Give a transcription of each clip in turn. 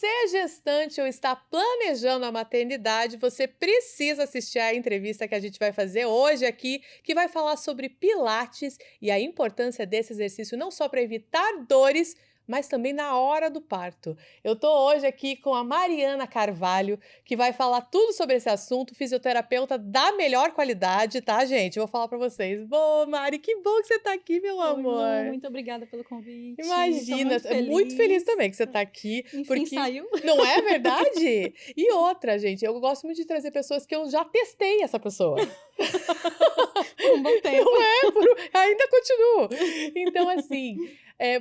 você é gestante ou está planejando a maternidade, você precisa assistir à entrevista que a gente vai fazer hoje aqui, que vai falar sobre Pilates e a importância desse exercício não só para evitar dores, mas também na hora do parto. Eu tô hoje aqui com a Mariana Carvalho, que vai falar tudo sobre esse assunto, fisioterapeuta da melhor qualidade, tá, gente? Eu vou falar para vocês. Boa, Mari, que bom que você tá aqui, meu Oi, Lu, amor. muito obrigada pelo convite. Tô Imagina, muito é muito feliz feliz. também que você tá aqui, Enfim, porque saiu. não é verdade? E outra, gente, eu gosto muito de trazer pessoas que eu já testei essa pessoa. Por um bom tempo. Não é? Ainda continuo. Então, assim,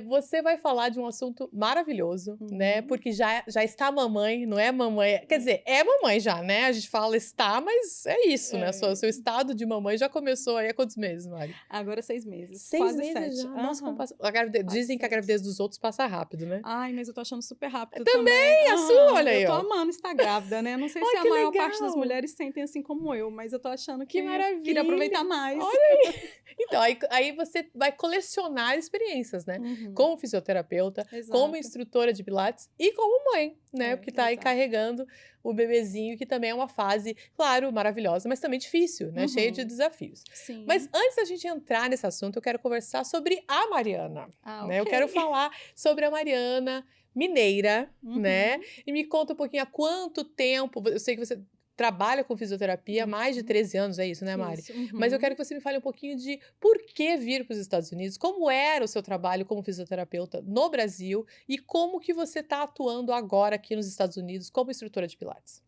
você vai falar de um assunto maravilhoso, né? Uhum. Porque já está mamãe, não é mamãe. Quer dizer, é mamãe já, né? A gente fala está, mas é isso, né? É, Seu estado de mamãe já começou aí há quantos meses, Mari? agora 6 meses, 6 meses 7. já? Nossa, como Aham, passa. quase Dizem que a 7. gravidez dos outros passa rápido, né? Ai, mas eu tô achando super rápido também. Também a sua, Aham, olha eu aí, tô ó. amando estar grávida, né? Não sei se Ai, a que maior parte das legal! mulheres sentem assim como eu, mas eu tô achando que Que eu queria aproveitar maravilha! mais. Olha aí! Então, aí você vai colecionar experiências, né? Uhum, Como fisioterapeuta, como exato, instrutora de pilates e como mãe, né? Porque tá aí exato. carregando o bebezinho, que também é uma fase, claro, maravilhosa, mas também difícil, né? Cheia de Uhum, desafios. Mas sim. antes da gente entrar nesse assunto, eu quero conversar sobre a Mariana, Ah, né? ok. Eu quero falar sobre a Mariana mineira, né? Uhum, E me conta um pouquinho há quanto tempo, eu sei que você trabalha com fisioterapia há mais de uhum. 13 anos, é isso, né, Mari? Isso, Mas eu quero uhum. que você me fale um pouquinho de por que vir para os Estados Unidos, como era o seu trabalho como fisioterapeuta no Brasil e como que você está atuando agora aqui nos Estados Unidos como instrutora de pilates.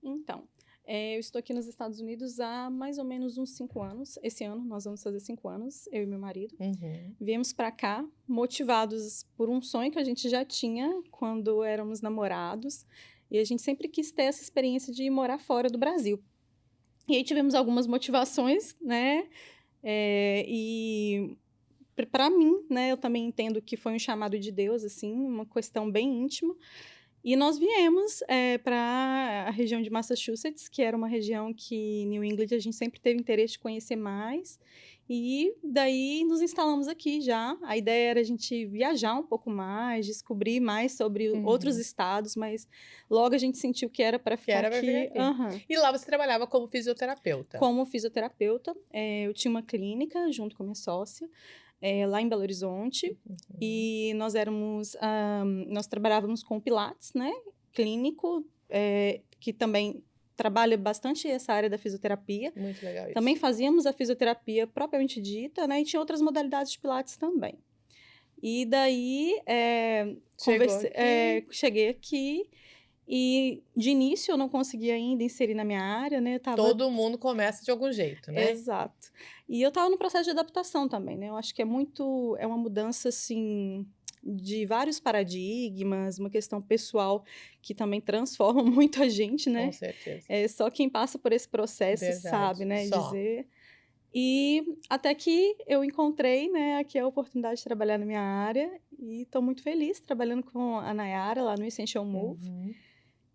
Então, eu estou aqui nos Estados Unidos há mais ou menos uns 5 anos. Esse ano nós vamos fazer 5 anos, eu e meu marido. Uhum. Viemos para cá motivados por um sonho que a gente já tinha quando éramos namorados. E a gente sempre quis ter essa experiência de morar fora do Brasil. E aí tivemos algumas motivações, né? E para mim, né, eu também entendo que foi um chamado de Deus, assim, uma questão bem íntima. E nós viemos para a região de Massachusetts, que era uma região que New England a gente sempre teve interesse de conhecer mais. E daí nos instalamos aqui já. A ideia era a gente viajar um pouco mais, descobrir mais sobre outros Uhum. estados, mas logo a gente sentiu que era para Que ficar era para ficar aqui. aqui. Aham. E lá você trabalhava como fisioterapeuta. Como fisioterapeuta, eu tinha uma clínica junto com a minha sócia, lá em Belo Horizonte, Uhum. e nós trabalhávamos com Pilates, né, clínico, que também trabalha bastante essa área da fisioterapia. Muito legal Também isso. fazíamos a fisioterapia propriamente dita, né, e tinha outras modalidades de Pilates também. E daí, Chegou aqui. cheguei aqui e, de início, eu não conseguia ainda inserir na minha área, né, eu estava. Todo mundo começa de algum jeito, né? Exato. E eu estava no processo de adaptação também, né, eu acho que é uma mudança, assim, de vários paradigmas, uma questão pessoal que também transforma muito a gente, Com né, certeza. só quem passa por esse processo sabe, Verdade. né, Só. dizer. E até que eu encontrei, né, aqui a oportunidade de trabalhar na minha área e estou muito feliz trabalhando com a Nayara lá no Essential Move. Uhum.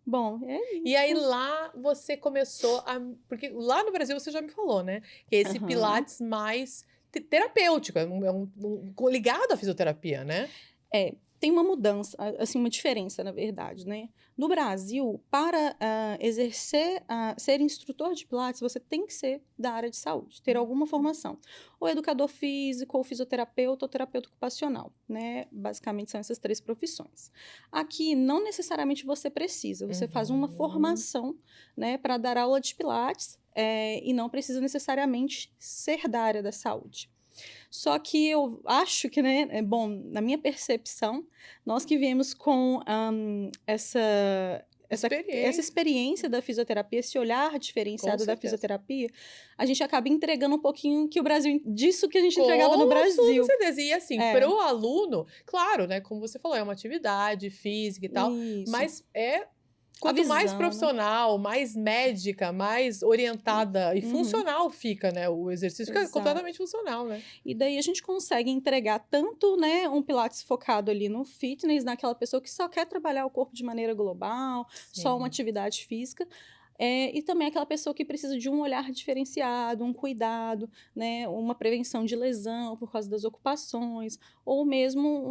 Bom, é E aí isso. lá você começou a porque lá no Brasil você já me falou, né, que é esse Aham. pilates mais terapêutico, ligado à fisioterapia, né? Tem uma mudança, assim, uma diferença, na verdade, né? No Brasil, para ser instrutor de Pilates, você tem que ser da área de saúde, ter alguma formação. Ou educador físico, ou fisioterapeuta, ou terapeuta ocupacional, né? Basicamente são essas 3 profissões. Aqui, não necessariamente você precisa, você faz uma Uhum. formação, né, para dar aula de Pilates, e não precisa necessariamente ser da área da saúde. Só que eu acho que, né, bom, na minha percepção, nós que viemos com essa Experiência, experiência da fisioterapia, esse olhar com diferenciado da certeza. fisioterapia, a gente acaba entregando um pouquinho que o Brasil, disso que a gente entregava no Com absoluta Brasil. certeza. E assim, para É, o aluno, claro, né, como você falou, é uma atividade física e tal, isso. mas A quanto mais visão, né? profissional, mais médica, mais orientada e Uhum, funcional fica, né, o exercício fica exato. completamente funcional, né. E daí a gente consegue entregar tanto, né, um Pilates focado ali no fitness, naquela pessoa que só quer trabalhar o corpo de maneira global, só uma Sim. atividade física, e também aquela pessoa que precisa de um olhar diferenciado, um cuidado, né, uma prevenção de lesão por causa das ocupações, ou mesmo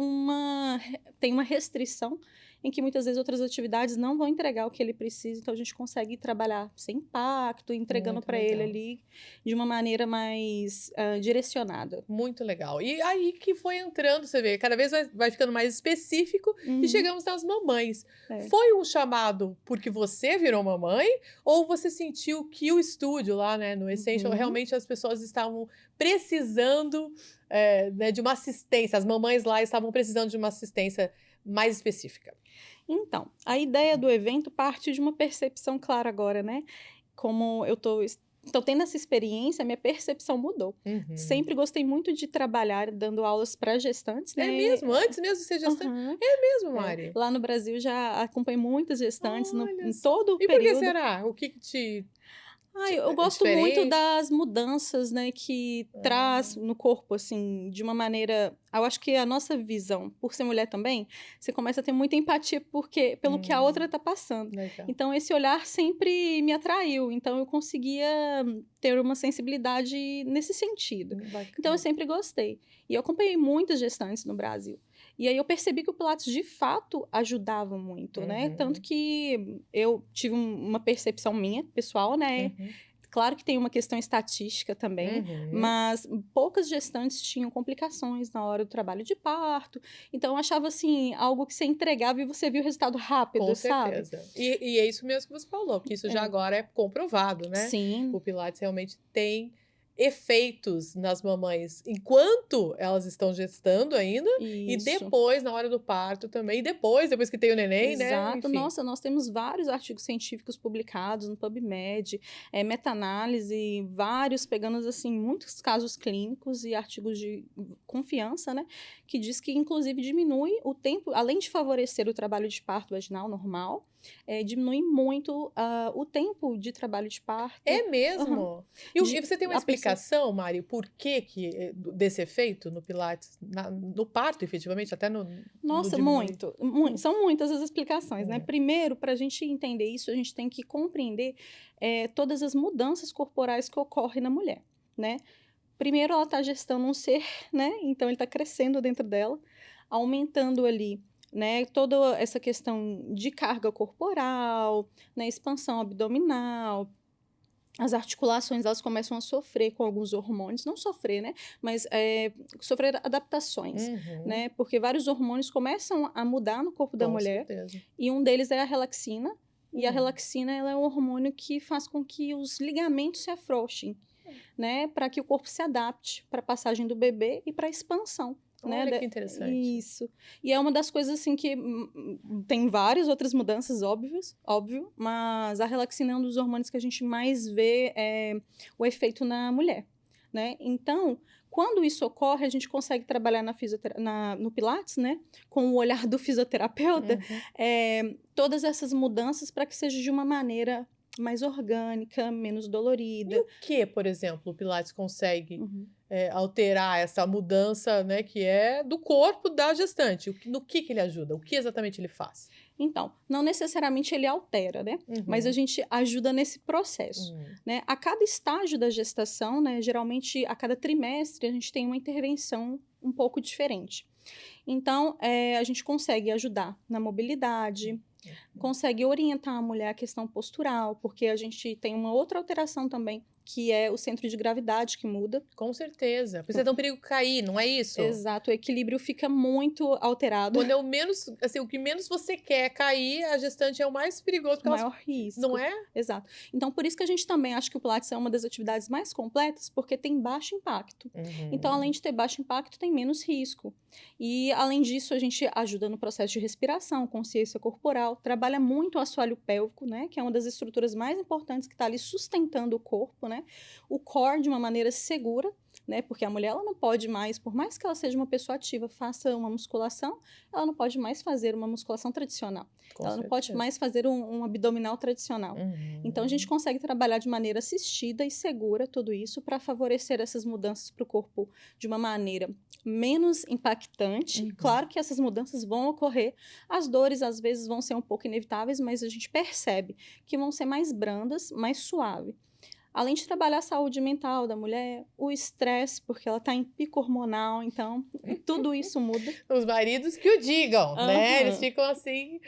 tem uma restrição em que muitas vezes outras atividades não vão entregar o que ele precisa, então a gente consegue trabalhar sem impacto, entregando Muito para ele legal. ali de uma maneira mais direcionada. Muito legal. E aí que foi entrando, você vê, cada vez vai ficando mais específico e Uhum, chegamos nas mamães. é. Foi um chamado porque você virou mamãe ou você sentiu que o estúdio lá, né, no Essential, Uhum. realmente as pessoas estavam precisando, né, de uma assistência, as mamães lá estavam precisando de uma assistência mais específica? Então, a ideia do evento parte de uma percepção clara agora, né? Como eu tô tendo essa experiência, minha percepção mudou. Uhum. Sempre gostei muito de trabalhar dando aulas para gestantes, É né? mesmo? Antes mesmo de ser gestante? Aham, É mesmo, é. Mari? Lá no Brasil já acompanhei muitas gestantes Olha em só. todo o E por que período. será? O que que Ai, eu é gosto muito diferente? das mudanças, né, que traz Ah, no corpo, assim, de uma maneira. Eu acho que a nossa visão, por ser mulher também, você começa a ter muita empatia pelo que a outra hum, tá passando. legal. Então, esse olhar sempre me atraiu. Então, eu conseguia ter uma sensibilidade nesse sentido. Então, eu Bacana. sempre gostei. E eu acompanhei muitas gestantes no Brasil. E aí eu percebi que o Pilates de fato ajudava muito, né? Tanto Uhum, que eu tive uma percepção minha, pessoal, né? uhum, Claro que tem uma questão estatística também, uhum. mas poucas gestantes tinham complicações na hora do trabalho de parto. Então, eu achava assim, algo que você entregava e você viu o resultado Com rápido, sabe? certeza. E é isso mesmo que você falou, que isso já É. agora é comprovado, né? O Sim, Pilates realmente tem efeitos nas mamães enquanto elas estão gestando ainda, e isso. depois, na hora do parto também, e depois que tem o neném, né? Exato. Enfim. Nossa, nós temos vários artigos científicos publicados no PubMed, meta-análise, vários pegando, assim, muitos casos clínicos e artigos de confiança, né, que diz que inclusive diminui o tempo, além de favorecer o trabalho de parto vaginal normal, diminui muito, o tempo de trabalho de parto. É Aham. mesmo? E você tem uma A pessoa explicação, Mari, por que desse efeito no pilates, no parto efetivamente, até no Nossa, diminuir? muito, Hum, são muitas as explicações, né. hum, Primeiro, para a gente entender isso, a gente tem que compreender, todas as mudanças corporais que ocorrem na mulher, né. Primeiro ela está gestando um ser, né, então ele está crescendo dentro dela, aumentando ali, né, toda essa questão de carga corporal, né, expansão abdominal, as articulações elas começam a sofrer com alguns hormônios, não sofrer, né, mas, sofrer adaptações, uhum, né, porque vários hormônios começam a mudar no corpo da com mulher, certeza. e um deles é a relaxina, e a Hum. relaxina ela é um hormônio que faz com que os ligamentos se afrouxem, né, para que o corpo se adapte para a passagem do bebê e para a expansão, né, Olha que interessante. isso. E é uma das coisas, assim, que tem várias outras mudanças óbvio, mas a relaxina é um dos hormônios que a gente mais vê, o efeito na mulher, né. Então, quando isso ocorre, a gente consegue trabalhar no pilates, né, com o olhar do fisioterapeuta, Uhum. todas essas mudanças para que seja de uma maneira mais orgânica, menos E dolorida. o que, por exemplo, o pilates consegue, Uhum. alterar essa mudança, né, que é do corpo da gestante? No que ele ajuda? O que exatamente ele faz? Então, não necessariamente ele altera, né, mas a Uhum. gente ajuda nesse processo, Hum. né. A cada estágio da gestação, né, geralmente a cada trimestre a gente tem uma intervenção um pouco diferente. Então, a gente consegue ajudar na mobilidade, Uhum. consegue orientar a mulher a questão postural, porque a gente tem uma outra alteração também, que é o centro de gravidade que muda. Com certeza, porque você tem um perigo cair, não é isso? Exato, o equilíbrio fica muito alterado, Quando é o menos assim, o que menos você quer cair, a gestante é o mais perigoso, o porque elas maior não risco. é? Exato. Então, por isso que a gente também acha que o Pilates é uma das atividades mais completas, porque tem baixo impacto. Então, além Uhum. de ter baixo impacto, tem menos risco. E, além disso, a gente ajuda no processo de respiração, consciência corporal, trabalha muito o assoalho pélvico, né, que é uma das estruturas mais importantes que está ali sustentando o corpo, né, o core de uma maneira segura, né, porque a mulher ela não pode mais, por mais que ela seja uma pessoa ativa, faça uma musculação, ela não pode mais fazer uma musculação tradicional. Com Ela não pode certeza. mais fazer um abdominal tradicional. Então, a gente Uhum. consegue trabalhar de maneira assistida e segura tudo isso para favorecer essas mudanças para o corpo de uma maneira menos impactante. Uhum. Claro que essas mudanças vão ocorrer, as dores às vezes vão ser um pouco inevitáveis, mas a gente percebe que vão ser mais brandas, mais suave. Além de trabalhar a saúde mental da mulher, o estresse, porque ela está em pico hormonal, então tudo isso muda. Os maridos que o digam, né? Eles Aham, ficam assim,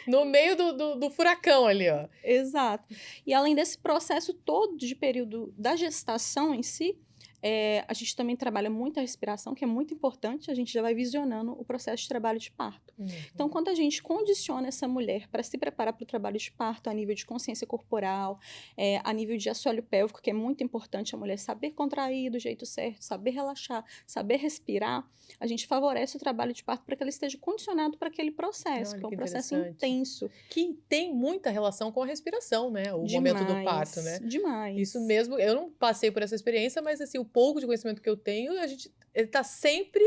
no meio do furacão ali, ó. exato. E além desse processo todo de período da gestação em si, a gente também trabalha muito a respiração, que é muito importante, a gente já vai visionando o processo de trabalho de parto. Então, Uhum. quando a gente condiciona essa mulher para se preparar para o trabalho de parto a nível de consciência corporal, a nível de assoalho pélvico, que é muito importante a mulher saber contrair do jeito certo, saber relaxar, saber respirar, a gente favorece o trabalho de parto para que ela esteja condicionado para aquele processo, Olha que é um que processo interessante. intenso. Que tem muita relação com a respiração, né? O momento do parto, Demais, né? Isso demais. mesmo, eu não passei por essa experiência, mas assim, o pouco de conhecimento que eu tenho, ele tá sempre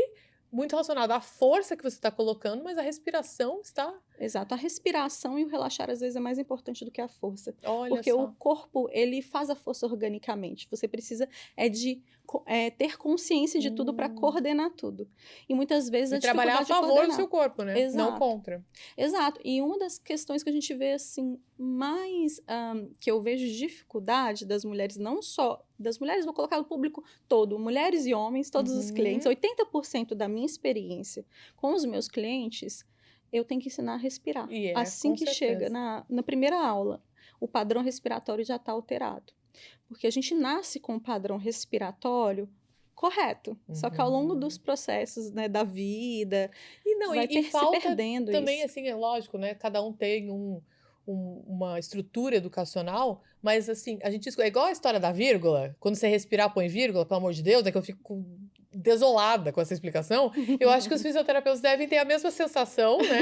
muito relacionado à força que você está colocando, mas a respiração está, Exato, a respiração e o relaxar às vezes é mais importante do que a força, olha porque o só. corpo ele faz a força organicamente. Você precisa ter consciência de tudo para Hum. coordenar tudo. E muitas vezes E a trabalhar a dificuldade é favor do coordenar. seu corpo, né? Não Exato, contra. exato. E uma das questões que a gente vê assim mais que eu vejo dificuldade das mulheres, não só das mulheres, vou colocar o público todo, mulheres e homens, todos os clientes, Uhum. 80% da minha experiência com os meus clientes, eu tenho que ensinar a respirar. E é, Assim com que chega certeza. na primeira aula, o padrão respiratório já está alterado. Porque a gente nasce com um padrão respiratório correto, só que ao longo dos Uhum. processos, né, da vida, E não, vai se falta perdendo também, isso. assim, é lógico, né? Cada um tem uma estrutura educacional, mas assim, a gente é igual a história da vírgula. Quando você respirar, põe vírgula, pelo amor de Deus, é que eu fico desolada com essa explicação. Eu acho que os fisioterapeutas devem ter a mesma sensação, né?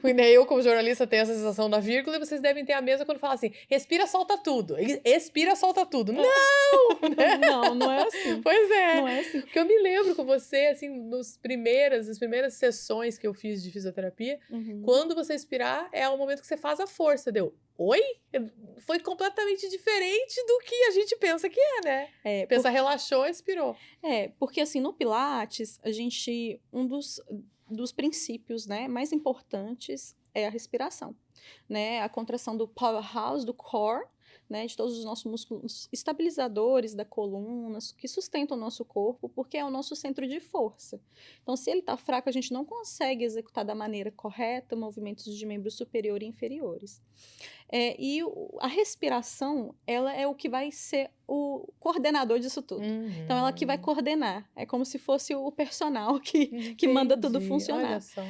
E nem eu, como jornalista, tenho essa sensação da vírgula, e vocês devem ter a mesma quando fala assim: respira, solta tudo. Expira, solta tudo. Não, né? Não, não é assim. Pois é. Não é assim. Porque eu me lembro com você, assim, nas primeiras sessões que eu fiz de fisioterapia, Uhum. quando você expirar, é o momento que você faz a força. Deu, oi? Foi completamente diferente do que a gente pensa que é, né? É, Pensa, porque, relaxou, expirou. porque assim, no Pilates, um dos princípios, né, mais importantes é a respiração, né? A contração do powerhouse, do core, né, de todos os nossos músculos estabilizadores da coluna, que sustentam o nosso corpo, porque é o nosso centro de força. Então, se ele está fraco, a gente não consegue executar da maneira correta movimentos de membros superior e inferiores. A respiração, ela é o que vai ser o coordenador disso tudo. Então, ela que vai Uhum. coordenar. É como se fosse o personal que manda tudo Entendi. Olha funcionar. só.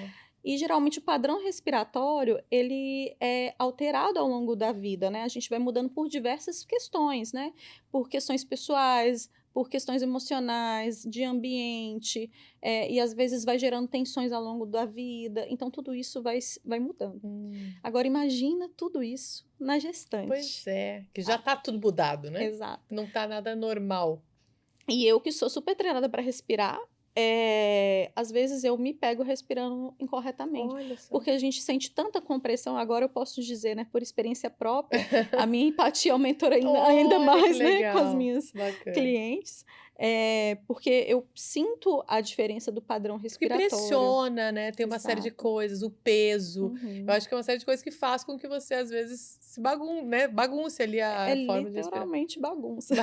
E geralmente o padrão respiratório, ele é alterado ao longo da vida, né? A gente vai mudando por diversas questões, né? Por questões pessoais, por questões emocionais, de ambiente, e às vezes vai gerando tensões ao longo da vida. Então tudo isso vai mudando. Hum. Agora imagina tudo isso na Pois gestante. é, que já Ah, tá tudo mudado, né? exato. Não tá nada normal. E eu que sou super treinada para respirar, às vezes eu me pego respirando incorretamente, Olha só. porque a gente sente tanta compressão, agora eu posso dizer, né, por experiência própria, a minha empatia aumentou ainda Olha que mais, né, com as legal. minhas Bacana. clientes, porque eu sinto a diferença do padrão Porque respiratório. pressiona, né, tem uma série de Exato. coisas, o peso. Eu Uhum. acho que é uma série de coisas que faz com que você, às vezes, bagunce ali É a forma de respirar. literalmente bagunça.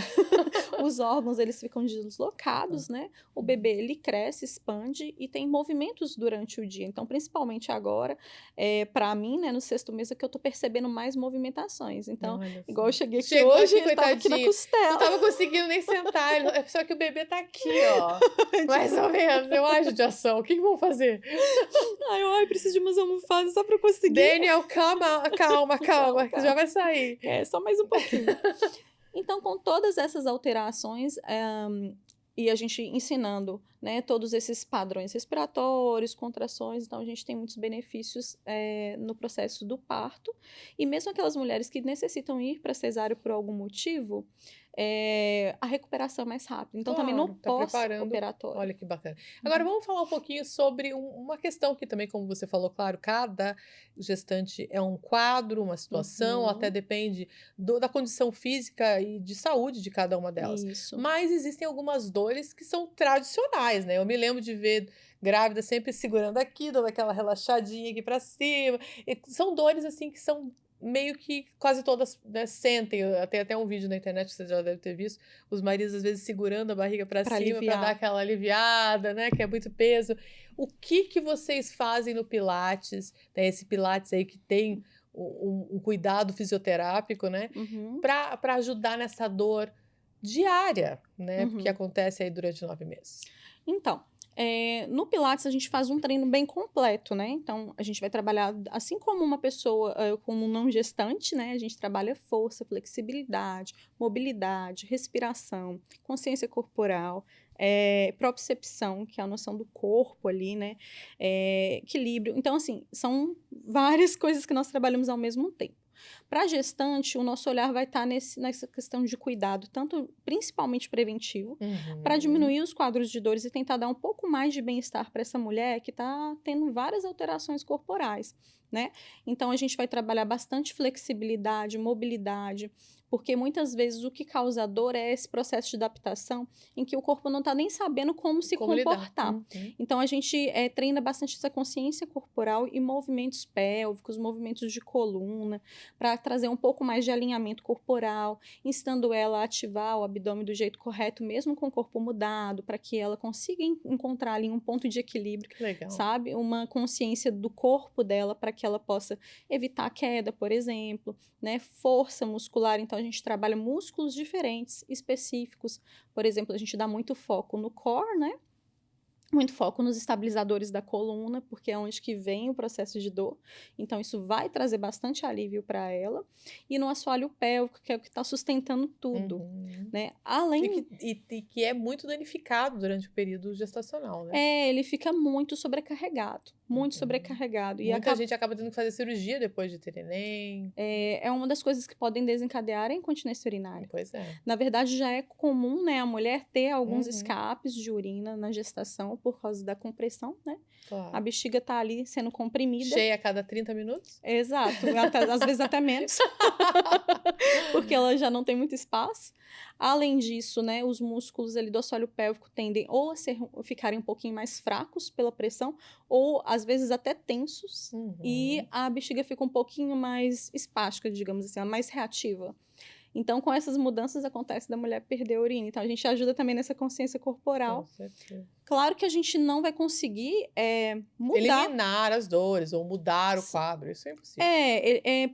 Os órgãos, eles ficam deslocados, né, o bebê, ele cresce, expande e tem movimentos durante o dia. Então, principalmente agora, para mim, né, no 6º mês é que eu tô percebendo mais movimentações. Então, Olha igual eu só. cheguei aqui Chegou hoje, aqui, ele estava aqui na coitadinho, não costela. estava conseguindo nem sentar, é só que o bebê tá aqui, ó, mais ou menos, eu acho de ação, o que que vão fazer? Ai, preciso de umas almofadas só para eu conseguir. Daniel, calma, calma, Calma, calma, que já calma. vai sair. Só mais um pouquinho. Então, com todas essas alterações, e a gente ensinando, né, todos esses padrões respiratórios, contrações, então a gente tem muitos benefícios no processo do parto. E mesmo aquelas mulheres que necessitam ir para cesárea por algum motivo, a recuperação é mais rápida. Então, também no Claro, tá preparando. pós-operatório. Olha que bacana. Agora Uhum. vamos falar um pouquinho sobre uma questão que também, como você falou, claro, cada gestante é um quadro, uma situação, até Uhum. depende da condição física e de saúde de cada uma delas. Isso. Mas existem algumas dores que são tradicionais, né? Eu me lembro de ver grávida sempre segurando aqui, dando aquela relaxadinha aqui para cima. E são dores assim que são meio que quase todas, né, sentem. Tem até um vídeo na internet que você já deve ter visto, os maridos às vezes segurando a barriga para Pra cima para dar aliviar. aquela aliviada, né, que é muito peso. O que vocês fazem no Pilates, né, esse Pilates aí que tem um cuidado fisioterápico, né, Uhum, para ajudar nessa dor diária, né, que uhum. acontece aí durante 9 meses? Então, no Pilates a gente faz um treino bem completo, né? Então, a gente vai trabalhar, assim como uma pessoa, como não gestante, né? A gente trabalha força, flexibilidade, mobilidade, respiração, consciência corporal, propriocepção, que é a noção do corpo ali, né? Equilíbrio. Então, assim, são várias coisas que nós trabalhamos ao mesmo tempo. Para a gestante, o nosso olhar vai estar nessa questão de cuidado, tanto principalmente preventivo, para Uhum. diminuir os quadros de dores e tentar dar um pouco mais de bem-estar para essa mulher que está tendo várias alterações corporais, né? Então a gente vai trabalhar bastante flexibilidade, mobilidade, porque muitas vezes o que causa dor é esse processo de adaptação em que o corpo não está nem sabendo como se Como lidar. comportar. Uhum. Então a gente treina bastante essa consciência corporal e movimentos pélvicos, movimentos de coluna, para trazer um pouco mais de alinhamento corporal, ensinando ela a ativar o abdômen do jeito correto, mesmo com o corpo mudado, para que ela consiga encontrar ali um ponto de equilíbrio, Que legal. sabe? Uma consciência do corpo dela para que ela possa evitar a queda, por exemplo, né? Força muscular, então a gente trabalha músculos diferentes, específicos. Por exemplo, a gente dá muito foco no core, né? Muito foco nos estabilizadores da coluna, porque é onde que vem o processo de dor. Então, isso vai trazer bastante alívio para ela. E no assoalho pélvico, que é o que está sustentando tudo, Uhum. né? E Além, que é muito danificado durante o período gestacional, né? ele fica muito sobrecarregado, muito Uhum. sobrecarregado. E Muita gente acaba tendo que fazer cirurgia depois de ter neném. é uma das coisas que podem desencadear a incontinência urinária. Pois é. Na verdade, já é comum, né, a mulher ter alguns Uhum. escapes de urina na gestação por causa da compressão, né? A Claro. bexiga tá ali sendo comprimida. Cheia a cada 30 minutos? Exato, às vezes até menos, porque ela já não tem muito espaço. Além disso, né, os músculos ali do assoalho pélvico tendem ou a ficarem um pouquinho mais fracos pela pressão, ou às vezes até tensos, e Uhum. a bexiga fica um pouquinho mais espástica, digamos assim, mais reativa. Então, com essas mudanças acontece da mulher perder a urina. Então, a gente ajuda também nessa consciência Com corporal. certeza. Claro que a gente não vai conseguir mudar. Eliminar as dores ou mudar o quadro, isso é impossível.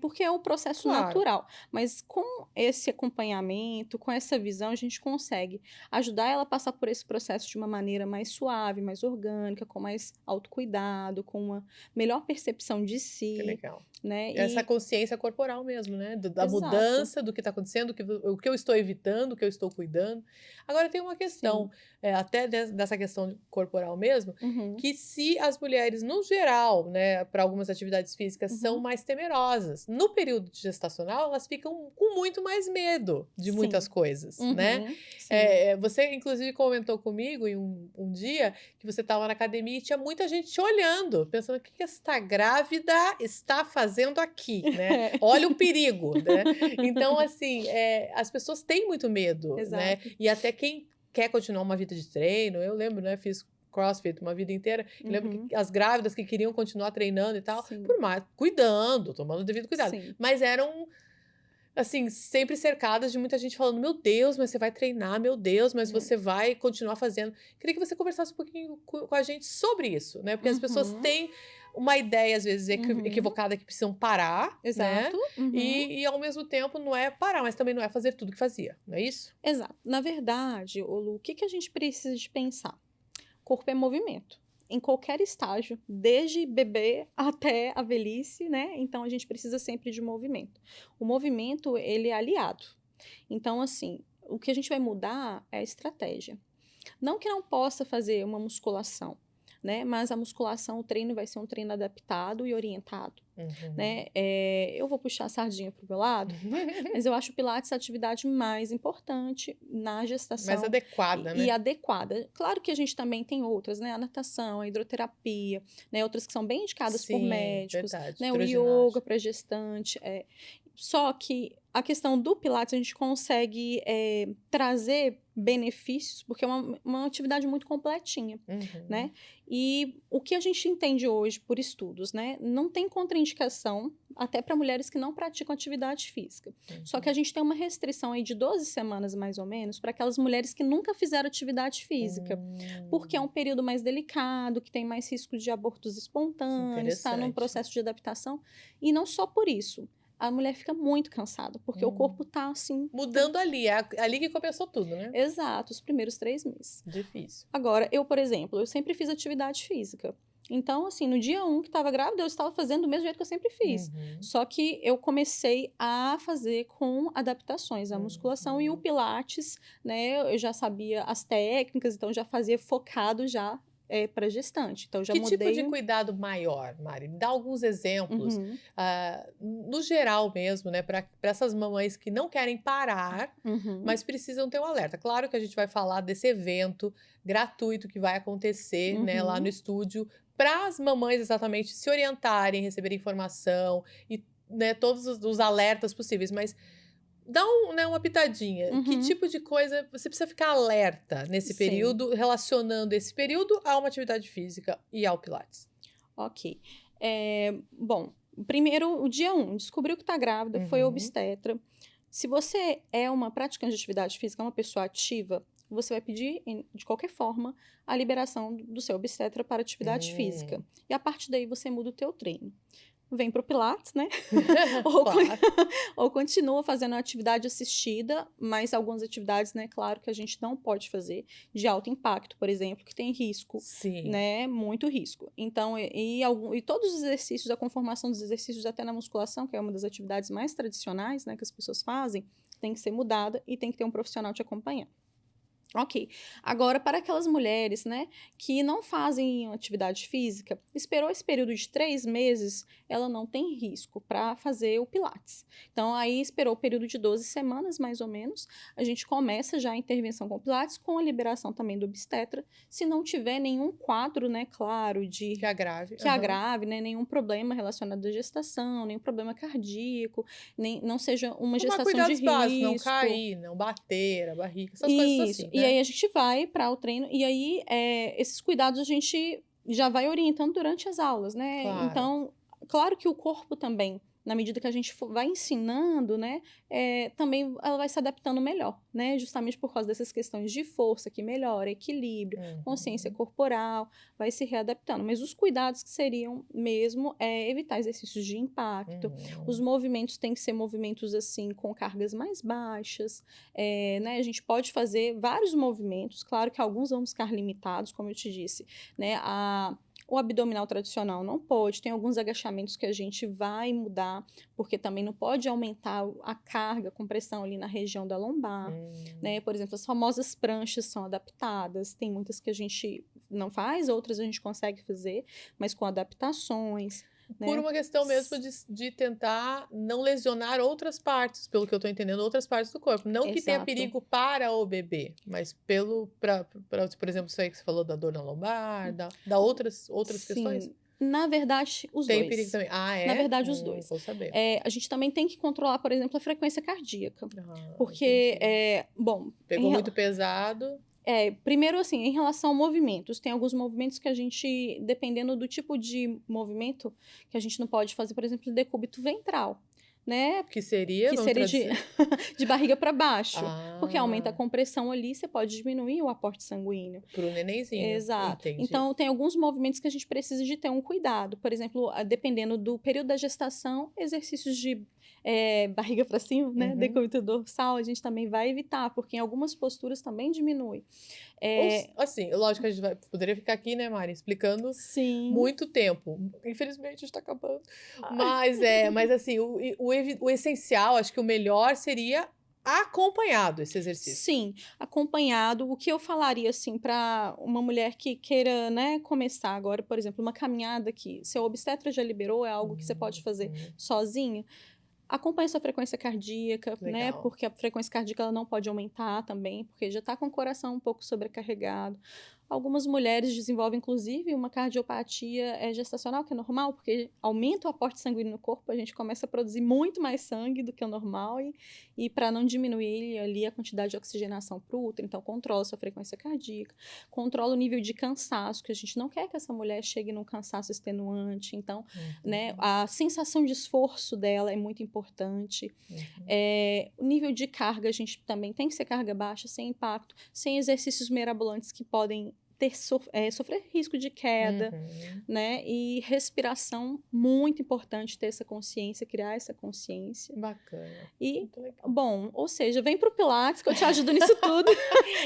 Porque é um processo Claro. natural, mas com esse acompanhamento, com essa visão, a gente consegue ajudar ela a passar por esse processo de uma maneira mais suave, mais orgânica, com mais autocuidado, com uma melhor percepção de Que si, legal. né? Essa consciência corporal mesmo, né? Da Exato, mudança, do que está acontecendo, o que eu estou evitando, o que eu estou cuidando. Agora tem uma questão, sim. até dessa questão corporal mesmo, Uhum, que se as mulheres, no geral, né, para algumas atividades físicas, são uhum, mais temerosas, no período gestacional, elas ficam com muito mais medo de muitas sim. coisas, né? Uhum, sim. Você, inclusive, comentou comigo em um dia que você estava na academia e tinha muita gente te olhando, pensando: o que esta grávida está fazendo aqui, né? Olha o perigo, né? Então, assim, as pessoas têm muito medo, né? Exato. E até quem quer continuar uma vida de treino, eu lembro, né? Fiz CrossFit uma vida inteira. Eu lembro Uhum, que as grávidas que queriam continuar treinando e tal, sim, por mais cuidando, tomando o devido cuidado, sim. mas eram assim, sempre cercadas de muita gente falando: "Meu Deus, mas você vai treinar, meu Deus, mas É. você vai continuar fazendo". Queria que você conversasse um pouquinho com a gente sobre isso, né, porque as pessoas Uhum, têm uma ideia, às vezes, uhum, equivocada que precisam parar, né, exato. Uhum. e ao mesmo tempo não é parar, mas também não é fazer tudo que fazia, não é isso? Exato. Na verdade, ô Lu, o que que a gente precisa de pensar? Corpo é movimento. Em qualquer estágio, desde bebê até a velhice, né? Então a gente precisa sempre de movimento. O movimento, ele é aliado. Então, assim, o que a gente vai mudar é a estratégia. Não que não possa fazer uma musculação, né? Mas a musculação, o treino vai ser um treino adaptado e orientado, Uhum. né? Eu vou puxar a sardinha para o meu lado, mas eu acho o Pilates a atividade mais importante na Mais gestação adequada, e né? adequada. Claro que a gente também tem outras, né? A natação, a hidroterapia, né? Outras que são bem indicadas por Sim, médicos, verdade, né? O yoga hidroginástica. para gestante. Só que a questão do Pilates a gente consegue trazer benefícios, porque é uma atividade muito completinha, né? Uhum. E o que a gente entende hoje por estudos, né? Não tem contraindicação até para mulheres que não praticam atividade física. Só que a Uhum. gente tem uma restrição aí de 12 semanas, mais ou menos, para aquelas mulheres que nunca fizeram atividade física, porque é um Hum. período mais delicado, que tem mais risco de abortos espontâneos, está num Interessante. processo de adaptação. E não só por isso. A mulher fica muito cansada, porque o corpo Hum. tá assim. Mudando ali, ali que começou tudo, né? Exato, os primeiros 3 meses. Difícil. Agora, eu, por exemplo, eu sempre fiz atividade física. Então, assim, no dia 1 que estava grávida, eu estava fazendo do mesmo jeito que eu sempre fiz. Uhum. Só que eu comecei a fazer com adaptações, a musculação e o Uhum. pilates, né? Eu já sabia as técnicas, então já fazia focado já para gestante. Então, já Que tipo mudei. de cuidado maior, Mari? Me dá alguns exemplos, Uhum, no geral mesmo, né, para essas mamães que não querem parar, uhum, mas precisam ter um alerta. Claro que a gente vai falar desse evento gratuito que vai acontecer, né, lá no uhum, estúdio, para as mamães exatamente se orientarem, receberem informação e, né, todos os alertas possíveis, mas dá né, uma pitadinha. Que uhum. tipo de coisa você precisa ficar alerta nesse Sim, período, relacionando esse período a uma atividade física e ao pilates? ok. Bom, primeiro, o dia 1, descobriu que está grávida, foi Uhum. obstetra. Se você é uma praticante de atividade física, uma pessoa ativa, você vai pedir, de qualquer forma, a liberação do seu obstetra para atividade física. Hum. E a partir daí você muda o teu treino. Vem para o Pilates, né? Ou, Claro. ou continua fazendo atividade assistida, mas algumas atividades, né, claro que a gente não pode fazer, de alto impacto, por exemplo, que tem risco, Sim. né, muito risco. Então, e todos os exercícios, a conformação dos exercícios até na musculação, que é uma das atividades mais tradicionais, né, que as pessoas fazem, tem que ser mudada e tem que ter um profissional te acompanhando. Ok. Agora, para aquelas mulheres, né, que não fazem atividade física, esperou esse período de 3 meses, ela não tem risco para fazer o Pilates. Então, aí esperou o período de 12 semanas, mais ou menos, a gente começa já a intervenção com o Pilates, com a liberação também do obstetra, se não tiver nenhum quadro, né, claro, Que agrave. que Aham. agrave, né, nenhum problema relacionado à gestação, nenhum problema cardíaco, nem, não seja uma Tomar gestação de cuidados básicos, não risco. cair, não bater a barriga, essas coisas Isso. assim, E né? aí a gente vai para o treino, e aí esses cuidados a gente já vai orientando durante as aulas, né? Claro. Então, claro que o corpo também, na medida que a gente vai ensinando, né, também ela vai se adaptando melhor, né? Justamente por causa dessas questões de força que melhora, equilíbrio, consciência Uhum. corporal, vai se readaptando. Mas os cuidados que seriam mesmo evitar exercícios de impacto, os Uhum. movimentos têm que ser movimentos assim com cargas mais baixas, né, a gente pode fazer vários movimentos, claro que alguns vão ficar limitados, como eu te disse, né, o abdominal tradicional não pode, tem alguns agachamentos que a gente vai mudar, porque também não pode aumentar a carga, a compressão ali na região da lombar, Hum. né, por exemplo, as famosas pranchas são adaptadas, tem muitas que a gente não faz, outras a gente consegue fazer, mas com adaptações, Por né. uma questão mesmo de tentar não lesionar outras partes, pelo que eu tô entendendo, outras partes do corpo. Não que tenha Exato. perigo para o bebê, mas pra, por exemplo, isso aí que você falou da dor na lombar, da outras questões? Sim, na verdade, os Tem perigo 2. também. Ah, Na é? verdade, os 2. Bom saber. A gente também tem que controlar, por exemplo, a frequência cardíaca, Ah, porque, entendi. bom, Pegou muito pesado. primeiro, assim, em relação a movimentos, tem alguns movimentos que a gente, dependendo do tipo de movimento, que a gente não pode fazer, por exemplo, decúbito ventral, né, Que seria, que vamos seria de traduzir? de barriga para baixo, porque aumenta a Ah, compressão ali, você pode diminuir o aporte sanguíneo. pro nenenzinho. Exato. Entendi. Então, tem alguns movimentos que a gente precisa de ter um cuidado. Por exemplo, dependendo do período da gestação, exercícios de barriga para cima, né? Uhum. Decúbito dorsal, a gente também vai evitar, porque em algumas posturas também diminui. Assim, lógico que a gente poderia ficar aqui, né, Mari, explicando Sim. muito tempo. Infelizmente, está acabando. Mas assim, o essencial, acho que o melhor seria acompanhado esse exercício. Sim, acompanhado. O que eu falaria assim para uma mulher que queira, né, começar agora, por exemplo, uma caminhada que seu obstetra já liberou, é algo que você pode fazer Uhum. sozinha. Acompanhe sua frequência cardíaca, né? Legal. Porque a frequência cardíaca ela não pode aumentar também, porque já está com o coração um pouco sobrecarregado. Algumas mulheres desenvolvem, inclusive, uma cardiopatia gestacional, que é normal, porque aumenta o aporte sanguíneo no corpo, a gente começa a produzir muito mais sangue do que o normal, e para não diminuir ali a quantidade de oxigenação para o útero, então controla a sua frequência cardíaca, controla o nível de cansaço, que a gente não quer que essa mulher chegue num cansaço extenuante, então, né, a sensação de esforço dela é muito importante. O nível de carga, a gente também tem que ser carga baixa, sem impacto, sem exercícios mirabolantes que podem sofrer risco de queda, né? E respiração, muito importante ter essa consciência, criar essa consciência. Bacana. E, muito legal. bom, ou seja, vem pro Pilates que eu te ajudo nisso tudo,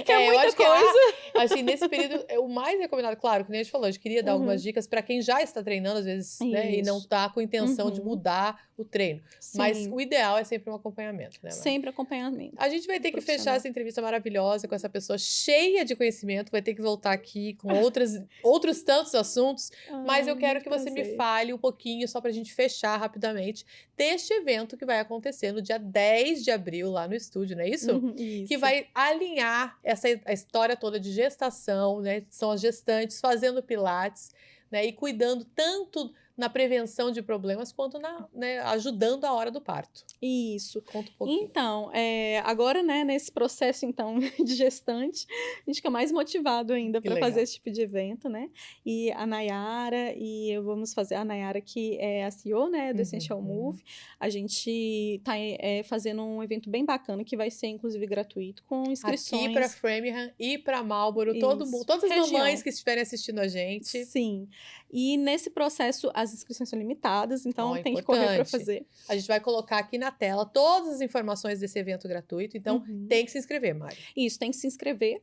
que é eu muita acho coisa. Que assim, nesse período, o mais recomendado, claro, que nem a gente falou, a gente queria dar algumas dicas para quem já está treinando, às vezes, né, e não está com intenção de mudar o treino. Sim. Mas o ideal é sempre um acompanhamento, né, Mari? Sempre acompanhamento. A gente vai ter que fechar essa entrevista maravilhosa com essa pessoa cheia de conhecimento, vai ter que voltar aqui com outros tantos assuntos, mas eu quero que você me fale um pouquinho, só para a gente fechar rapidamente, deste evento que vai acontecer no dia 10 de abril, lá no estúdio, não é isso? Isso. Que vai alinhar a história toda de gestação, né? São as gestantes fazendo pilates, né? E cuidando tanto na prevenção de problemas quanto ajudando a hora do parto. Isso. Conta um pouquinho. Então, agora, né, nesse processo, então, de gestante, a gente fica mais motivado ainda para fazer esse tipo de evento, né? E a Nayara, vamos fazer a Nayara, que é a CEO, né, do Essential Move. A gente tá fazendo um evento bem bacana, que vai ser, inclusive, gratuito, com inscrições. Aqui para Framingham e para Marlborough, todo mundo, todas as mamães que estiverem assistindo a gente. Sim. E nesse processo, as inscrições são limitadas, então tem que correr para fazer. A gente vai colocar aqui na tela todas as informações desse evento gratuito, então tem que se inscrever, Mari. Isso, tem que se inscrever.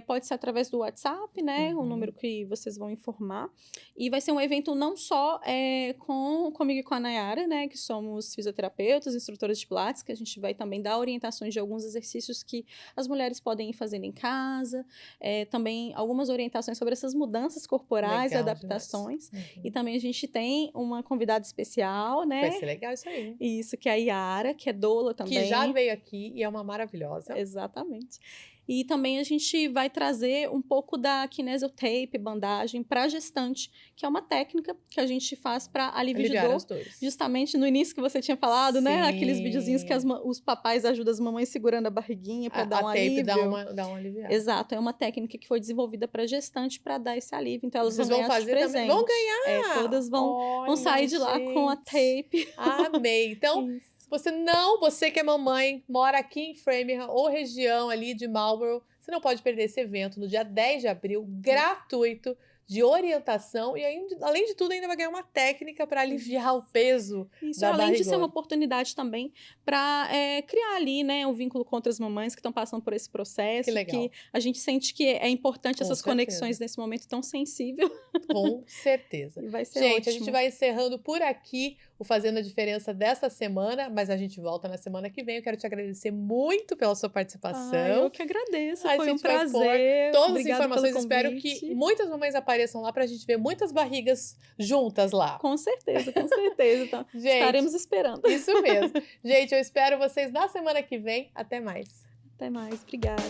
Pode ser através do WhatsApp, né? O número que vocês vão informar. E vai ser um evento não só comigo e com a Nayara, né? Que somos fisioterapeutas, instrutoras de Pilates, que a gente vai também dar orientações de alguns exercícios que as mulheres podem ir fazendo em casa. Também algumas orientações sobre essas mudanças corporais e adaptações. E também a gente tem uma convidada especial, né? Vai ser legal isso aí. Isso, que é a Yara, que é doula também. Que já veio aqui e é uma maravilhosa. Exatamente. E também a gente vai trazer um pouco da kinesiotape, bandagem, para gestante, que é uma técnica que a gente faz para alívio de dor. Justamente no início que você tinha falado, né? Aqueles videozinhos que os papais ajudam as mamães segurando a barriguinha para dar um alívio. Dá um aliviado. Exato, é uma técnica que foi desenvolvida para gestante para dar esse alívio. Então elas vão ganhar fazer presente. também. Vão ganhar! Todas vão sair de lá com a tape. Amei! Então, você que é mamãe, mora aqui em Framingham ou região ali de Marlborough, você não pode perder esse evento no dia 10 de abril, gratuito, de orientação e além de tudo ainda vai ganhar uma técnica para aliviar o peso da além barrigona. de ser uma oportunidade também para criar ali, né, um vínculo com outras mamães que estão passando por esse processo, que legal. Que a gente sente que é importante essas conexões nesse momento tão sensível. Com certeza. E vai ser ótimo. A gente vai encerrando por aqui o Fazendo a Diferença desta semana, mas a gente volta na semana que vem. Eu quero te agradecer muito pela sua participação. Eu que agradeço, foi um prazer. Todas as informações, espero que muitas mamães apareçam lá pra gente ver muitas barrigas juntas lá. Com certeza, com certeza. Então, gente, estaremos esperando. Isso mesmo. Gente, eu espero vocês na semana que vem. Até mais. Até mais, obrigada.